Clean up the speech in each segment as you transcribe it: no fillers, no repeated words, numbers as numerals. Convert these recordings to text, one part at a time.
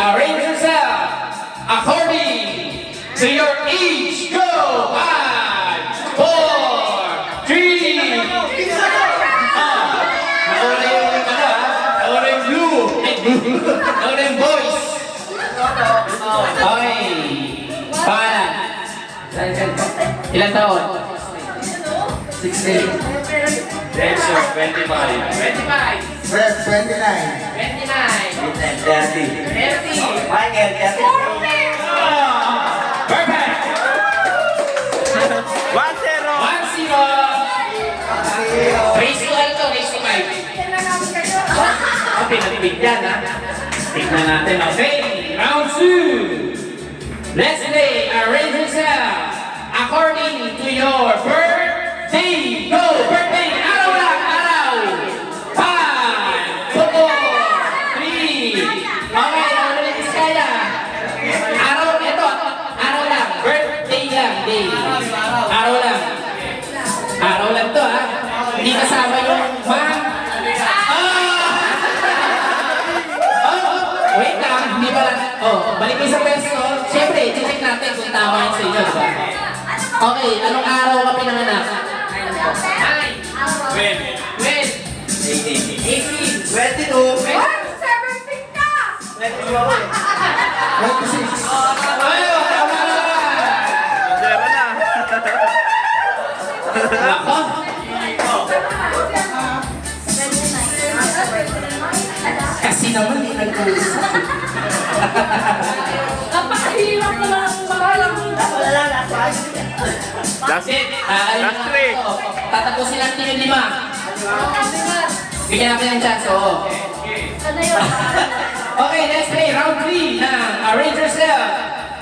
arrange yourself according to your age. Go! 5, 4, 3. Nauna yung ano ha? Nauna yung blue. Nauna yung boys. Okay. Pangalan. Ilan taon? 16. Tension, 25. 25. Fred, 29. 29. 30. 30. Michael, 30. Perfect! 1-0. 1-0. Race to ano to? Race to 5. Okay, nagbigyan ha. Tignan natin. Okay, round 2. Let's play arrange yourself according to your birthday. Go! Birthday! Araw lang! Araw! 5, 4, 3. Okay, naulit is kaya. Araw, ito. Araw lang. Birthday lang. Day. Araw lang. Araw lang to ha. Hindi kasama yung wait lang, hindi pala. Oh, balik kayo sa pwesto. Siyempre, check natin kung tama yun sa inyo, diba? Okay, anong araw ka pinanganak? 9. When? When? 18. 18. 22. 26. Ayaw, tama na! Zero na. Ako? Kasi naman, hindi nag-uusap. Napakahirap ko lang magalang. Last Ayun na three. ako. Tatapusin natin yung 5. Bigyan natin ng chance, oo. Ano yun? Okay, let's play round 3 na arrange yourself.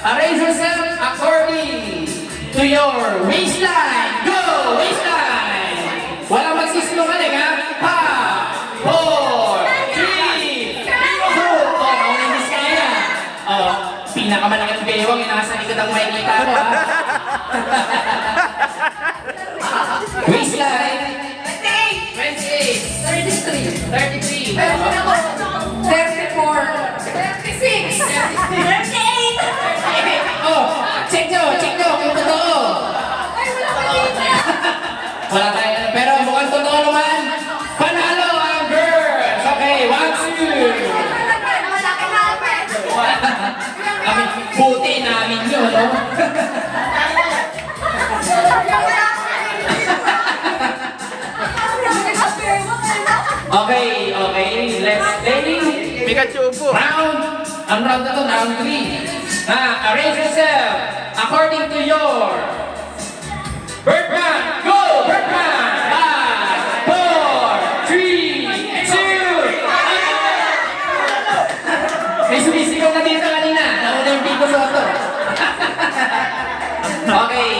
Arrange yourself according to your waistline. Go! Waistline! Walang magsisinungaling ha? 5, 4, 3, 2. Oh, naulinis ka na. Oh, pinakamalaking bewang yung nasa likod ang makikita ko ha. Waistline. 28. 33. 33. 34. 36. 38. Oh, check nyo kung totoo. Ay, wala ka dito. Wala tayo, pero mukhang totoo naman. Panalo ang girls. Okay, 1, 2. Malaki na ako eh. Kami, buti namin yun, no? Okay, let's play. Pikachu po. Ang round na to, round 3. Arrange yourself according to your Birdman. Go, Birdman! 5, 4, 3, 2. May sumisigaw na dito kanina. Nauna yung Pico Soto. Okay,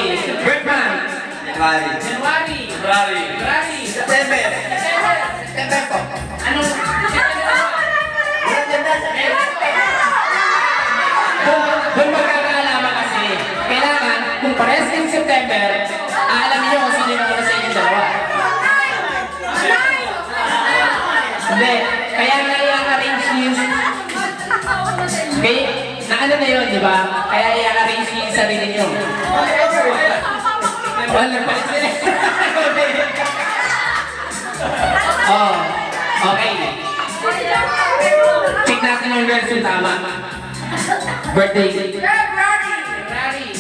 Birdman. January. February. September. September po. Anong? Kung magkakaalaman kasi, kailangan, kung parehas yung September, aalamin nyo kung sino yung una sa inyong dalawa. Hindi. Kaya nga i-arrange yun. Kaya, na ano na yun, di ba? Kaya i-arrange yun yung sarili nyo. Wala pa rin sila. Oh, okay. Check natin yung girls yung tama. Birthday. February.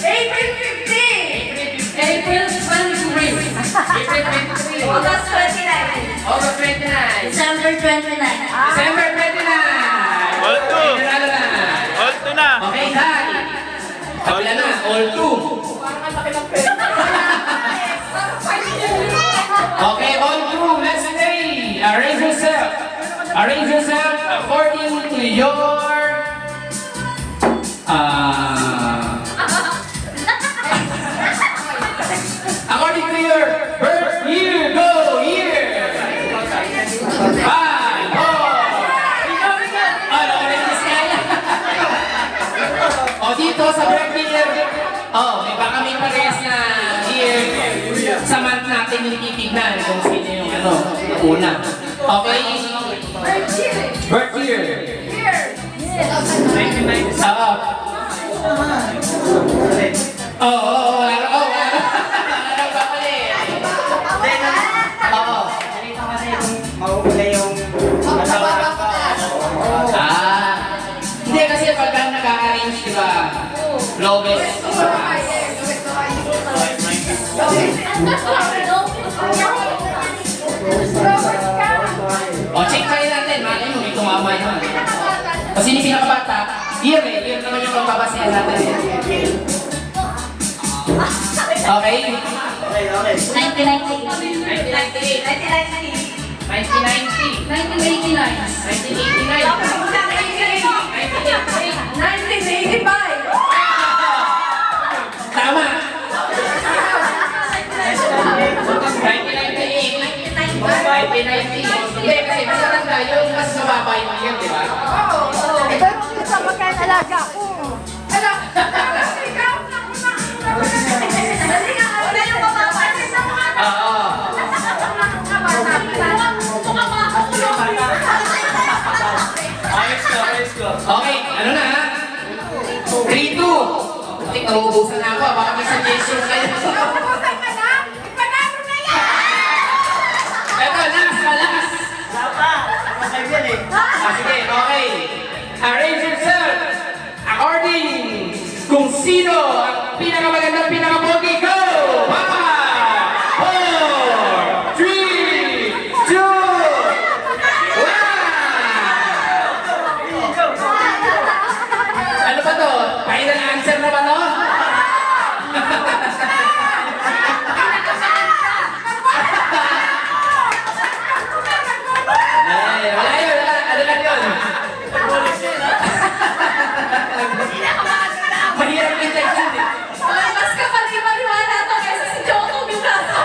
April 15. April 23. April 23. August 29. August 29. December 29. December 29. All two. Nanalo na. All 2 na. Okay, Dad. Kabila na. All two. Okay, all two. Let's play. Arrange yourself. Arrange yourself according to your according to your birth year. Go year. 5, 4. Ano ulit is kaya? O dito sa birth year. Oh, may baka may parehas na year. Sa month natin yung titignan kung sino yung ano, una. Okay? Birth year. Here. nga yun. Kasi hindi pinakabata, year eh. Year naman yung magbabasehan natin eh. Okay? 1990. 1990. 1990. 1989. 1985. Tama! 1990. Hindi, kasi mas matanda yung mas mababa yung year, di ba? Ito yung isa magkain-alaga ko. Ano? Ikaw na Dali nga, ano yung mapapansin sa mga Oo. Okay, ano na ha? 3-2. Butik, nauubusan na ako. Baka may suggestion kayo. Eto, last. Sige, okay. Arrange yourself according kung sino ang pinakamagandang pinakapogi. Go! 5, 4, 3, 2, 1! Ano ba to? Final answer na ba to? Ay, wala yun. Ano lang yun? Mahirap yung section eh. Mas kapag maniwala to kaysa si Joko Bibraso.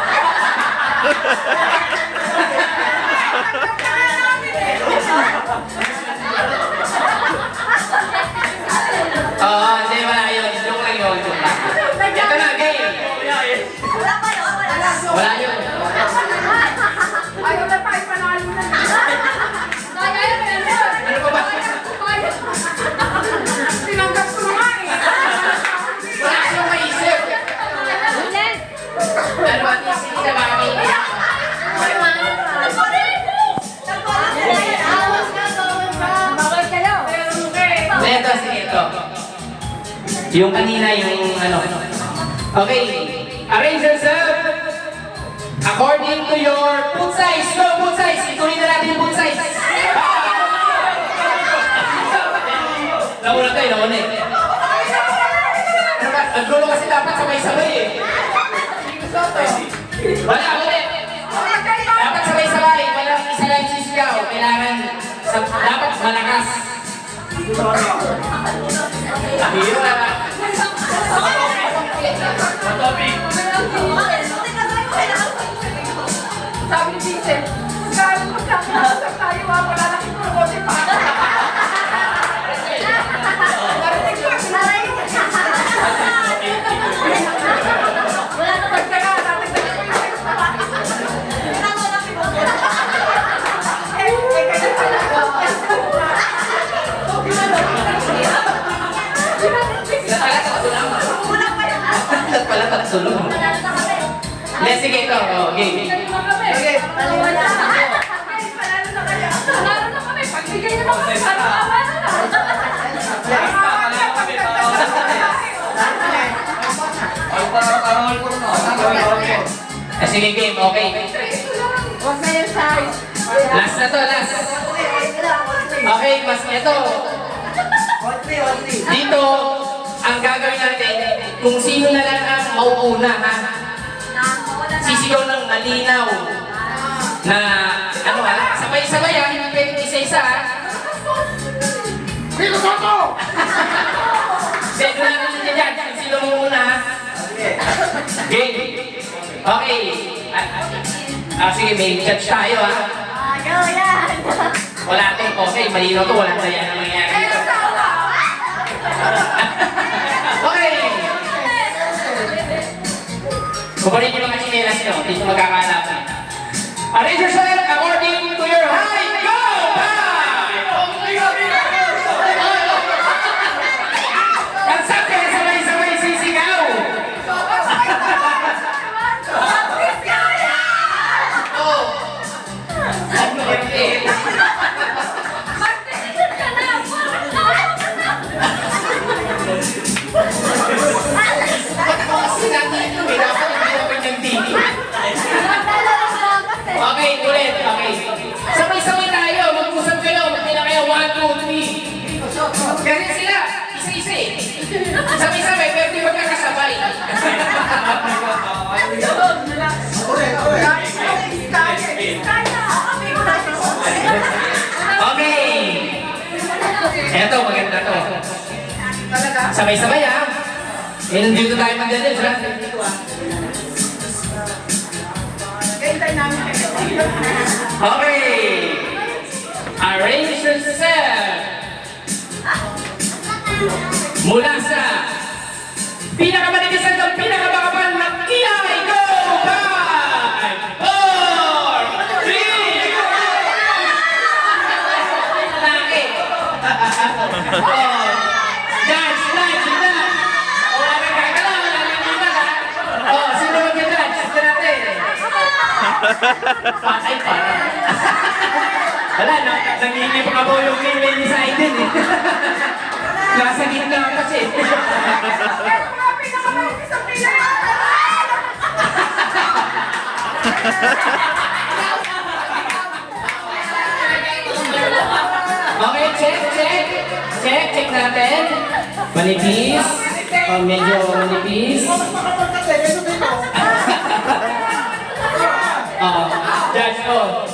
Oo, hindi, wala yun. Joke lang yun. Joke lang. Ito na, game. Wala yun. Ayaw na tayo panalo na. Ano pa ba? Tinanggap ko na nga eh. Wala siyang maisip. Ano ba? Hindi na bakit? Ito, sige ito. Yung kanina, yung ano. Okay. Arrange yourself according to your foot size. Go, foot size. Ituloy na natin yung foot size. Nauna tayo, nauna eh. Ano ba? Ang gulo kasi dapat sabay-sabay eh. Wala, ulit. Dapat sabay-sabay. Walang isa lang sisigaw. Kailangan, dapat malakas. Hiro na ba? Sabi ni Vincent, kaya magkakausap tayo wala na kinurote pa. Narinig ko, wala na magtaga, natin na yung Pala tatlo. Let's sige ito. Oh, game. Okay. Panalo na kaya. Panalo na kami. Pagbigay na lang kami. Parang awa na Sige game, okay. Huwag na yung size. Last na to, last. Okay, mas ito. Dito, ang gagawin natin, kung sino na lang ang mauuna, ha? Sisigaw ng malinaw na, ano ha, sabay-sabay ha, hindi pwedeng isa-isa ha. Dito Soto! Pwede na natin dyan, kung sino muna ha. Game. Okay. Sige, may judge tayo ha. Go yan! Wala tong okay, malinaw to, walang daya na mangyayari dito. Okay. Kukunin niyo mga chinelas nyo, dito magkakalaban. Arrange yourself according to your height. Go! 5! Ang sakit, sabay-sabay sisigaw. Oh. Ano ba yun? Magpilitin ka na! Ba't mo kasi natin ito? Dapat hindi open yung TV. Okay, ulit. Okay. Eto, maganda to. Sabay-sabay ha. Eh, nandito tayo magdadals ha. Okay. Arrange yourself. Mula sa pinakamanipis hanggang pinakamakapan na kilay. Go! 5, 4, 3, Laki. Judge, judge, judge. O, wala gagalaw, wala nakikita ka. O, sino mag-judge? Sino natin? Patay pa. Wala, nanginip ako yung kilay ni Saiden eh. Nasa gitna kasi. Okay, check natin. Manipis. O, medyo manipis. Judge ko.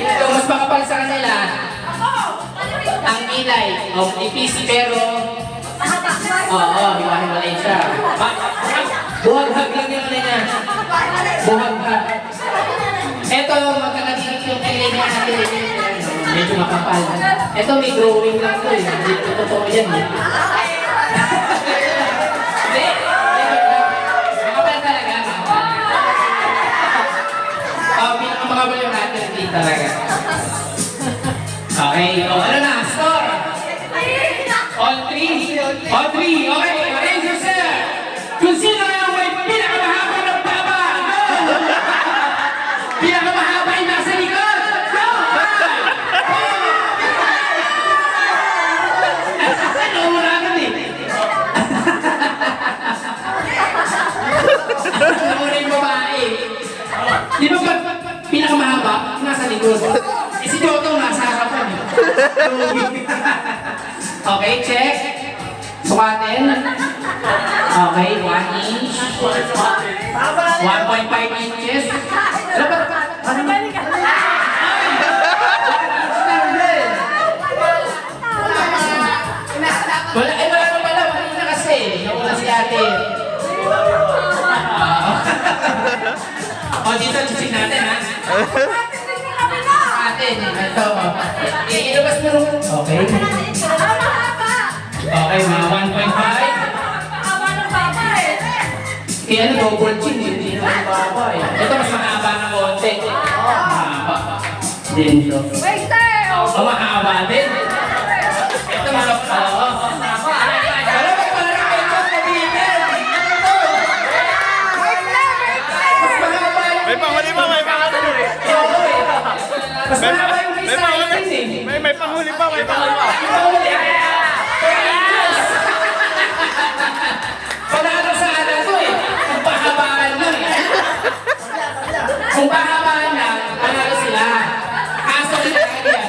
Ito, mas makapal sa kanila. Ang kilay. O, manipis pero... Oo, hiwa-hiwalay siya. Buhag-hag lang yung niya. Buhag-hag. Ito, magkakadikit yung kilay niya natin. Medyo makapal. Ito, may drawing lang to eh. Hindi ko totoo yan eh. Hindi. Makapal talaga. Pinakamakapal yung natin. Hindi talaga. Okay. O, ano na? Score! On 3. On 3. Okay. Arrange yourself. Kung sino yung may pinakamahaba ng baba. Go! Pinakamahaba ay nasa likod. Go! 5. Nauna agad eh. Nauna yung babae. Di ba pag pinakamahaba, nasa likod? Eh si Toto nasa harapan eh. Okay, check. Sukatin. Okay, 1 inch. 1.5 inches. Dapat, ano ba? Wala, eh wala na pala. Wala na kasi. Nauna si ate. O, dito, chichik natin ha. Atin, ito. Ilabas mo rin. Okay. Okay, mga 1.5. Kaya ano, double chin, hindi na ang baba eh. Ito mas mahaba ng konti. Mahaba. Din ito. O, mahaba din. Ito mga, oo. Alam mo, parang ito, kabitin. Mas mahaba yung... May panghuli pa, may panghuli. Oo eh. Mas mahaba yung design din eh. May panghuli pa, may panghuli pa. Panalo sa ano ko eh. Kung pahabaan lang eh. Kung pahabaan lang, panalo sila. Kaso nila kaya,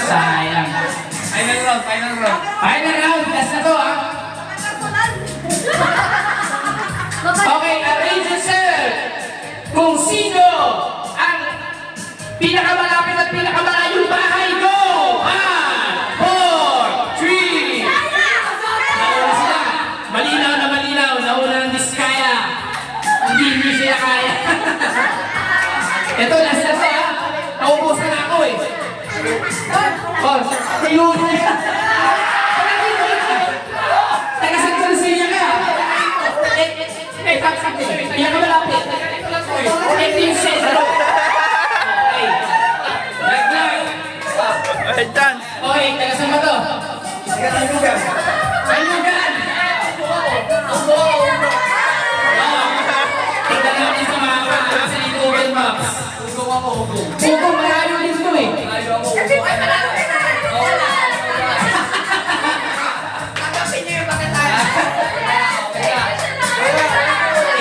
sayang. Final round, final round. Final round, last na to ah. Okay, arrange yourself. Kung sino ang pinakamalapit at pinakamalayong bahay, go! 5, 4, 3. Nauna sila. Malinaw na malinaw. Nauna ng Diskaya. Hindi sila kaya. Ito, last na to ha. Naubusan na ako eh. Oh, ayun. Taga-San ka. Tapos pinakamalapit. Ito yung sentro. Okay. Laglag. Ay, dyan. Okay, taga-San ba to? Ayugan. Tignan natin sa mapa. Sa Google Maps. Hugo, malayo din to eh.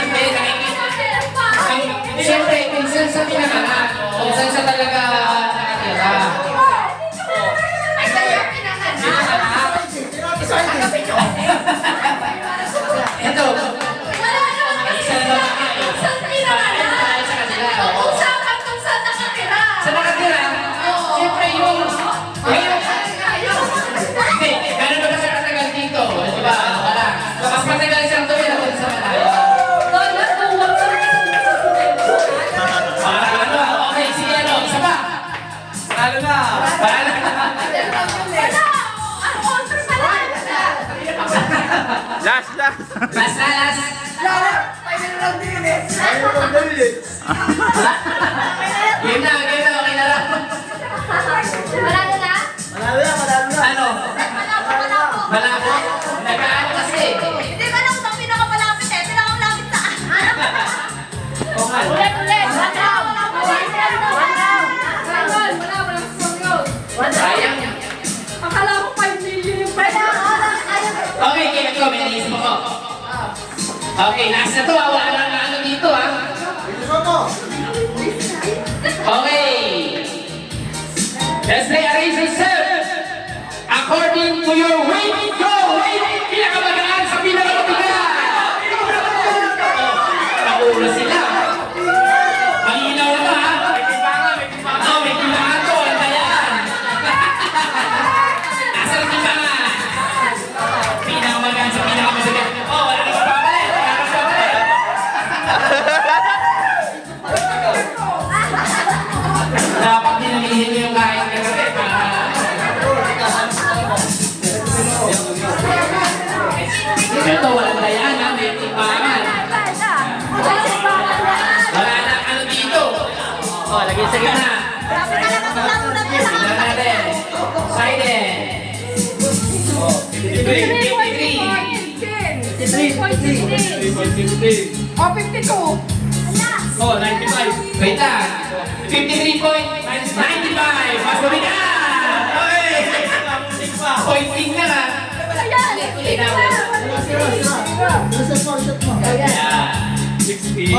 Hindi, nakikita. Siyempre, kung saan sa pinanganak, kung saan sa talaga nakatira. Ito. Isa na ba? Sa kanila. Last. Last na, last. Game na, okay na lang. Malalo na? Ano? Malabo. Malabo? Nagkaano kasi? Hindi ba lang sa pinakamalapit eh? Pinakamalapit sa Oo nga. Ulit. Sayang. Akala ko 5 million yung pala. Okay, kaya ko, may naisip ako. Okay, last na to, wala na ano dito, ha? Okay. Let's play arrange yourself. According to your weight, go! Pinakamagaan sa pinakamabigat! Paulo sila. Malinaw na ba, ha? Oh, may timbangan to, ang tayaan. Nasa ang timbangan? Pinakamagaan sa pinakamabigat. Oh, wala na magpapalit. Dapat dinamihin mo yung kahit kagabi. Ito, walang dayaan, ha? May timbangan. Wala na ano dito. Oh, lagay sa gitna. Tignan natin. Sided. Oh, 53. O, 52. Oh, 95. Wait lang. 53.95. Mas mabigat. Okay. Pointing na nga. Ayan. Ulit namin. Ayan. 65.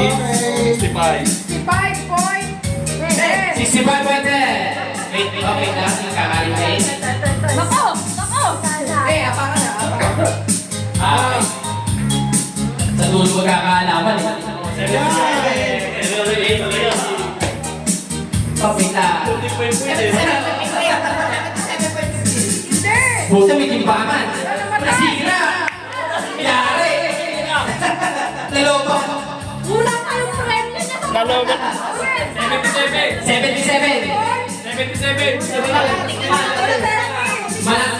65.10. 65.10. Wait, okay na. Kakalimay. Nako. Eh, aparan na. Ah. Sa dulo magkakaalaman eh. Wait lang. Hindi. Buta may timbangan. Nasira. Pinari. Nalobo. Kulang pa yung premyo niya sa Nalobo. 77. 77. Malak.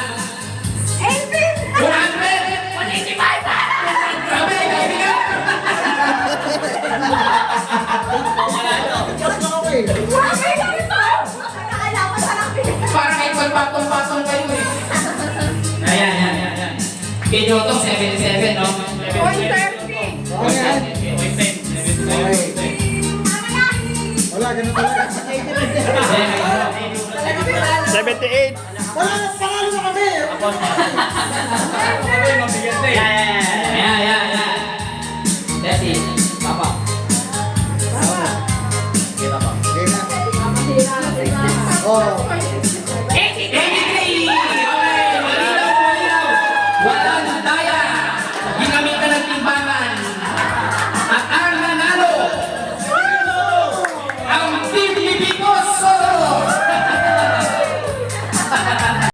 18. 100. 185 pa. Grabe, kaibigan. Grabe lang ito. Akala ko sa lang Parang may patong-patong kayo eh. Ayan. Kay Jotong 77, no? 130. Wala, ganun talaga. 78. Wala, panalo na kami. Ayan. That's it. Papa. Okay na. Oh,